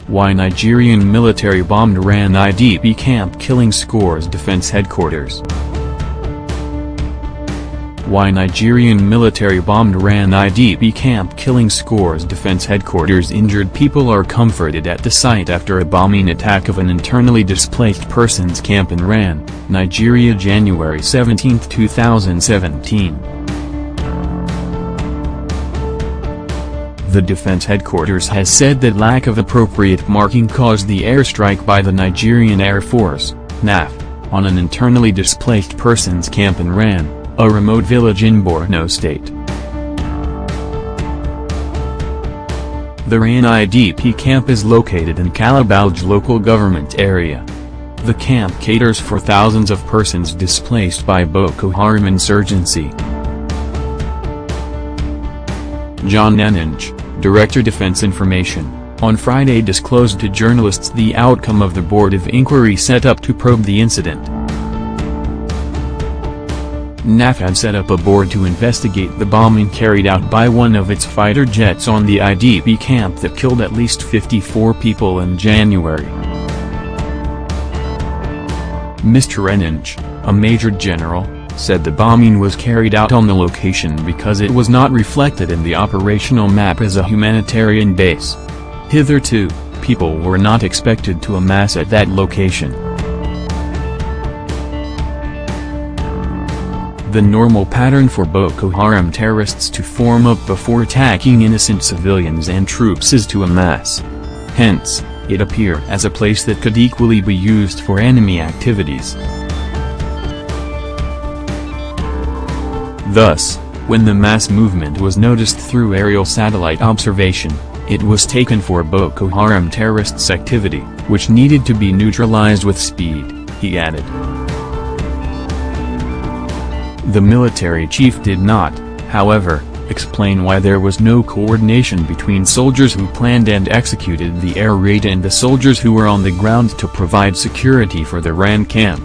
Why Nigerian military bombed Rann IDP camp killing scores defense headquarters. Why Nigerian military bombed Rann IDP camp killing scores defense headquarters. Injured people are comforted at the site after a bombing attack of an internally displaced persons camp in Rann, Nigeria, January 17, 2017. The defense headquarters has said that lack of appropriate marking caused the airstrike by the Nigerian Air Force, NAF, on an internally displaced persons camp in Rann, a remote village in Borno state. The Rann IDP camp is located in Calabalge local government area. The camp caters for thousands of persons displaced by Boko Haram insurgency. John Nenninge, Director Defense Information, on Friday disclosed to journalists the outcome of the board of inquiry set up to probe the incident. NAF had set up a board to investigate the bombing carried out by one of its fighter jets on the IDP camp that killed at least 54 people in January. Mr. Nenninge, a major general, said the bombing was carried out on the location because it was not reflected in the operational map as a humanitarian base. Hitherto, people were not expected to amass at that location. The normal pattern for Boko Haram terrorists to form up before attacking innocent civilians and troops is to amass. Hence, it appeared as a place that could equally be used for enemy activities. Thus, when the mass movement was noticed through aerial satellite observation, it was taken for Boko Haram terrorists' activity, which needed to be neutralized with speed, he added. The military chief did not, however, explain why there was no coordination between soldiers who planned and executed the air raid and the soldiers who were on the ground to provide security for the Rann camp.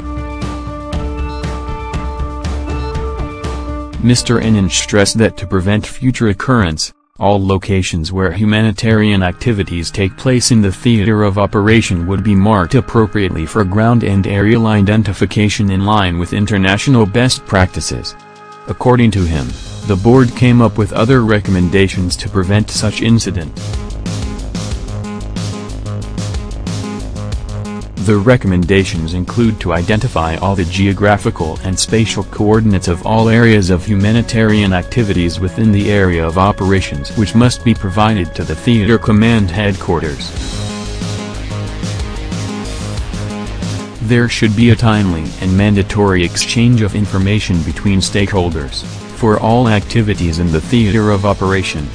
Mr. Nenninge stressed that to prevent future occurrence, all locations where humanitarian activities take place in the theater of operation would be marked appropriately for ground and aerial identification in line with international best practices. According to him, the board came up with other recommendations to prevent such incident. The recommendations include to identify all the geographical and spatial coordinates of all areas of humanitarian activities within the area of operations, which must be provided to the theater command headquarters. There should be a timely and mandatory exchange of information between stakeholders, for all activities in the theater of operation.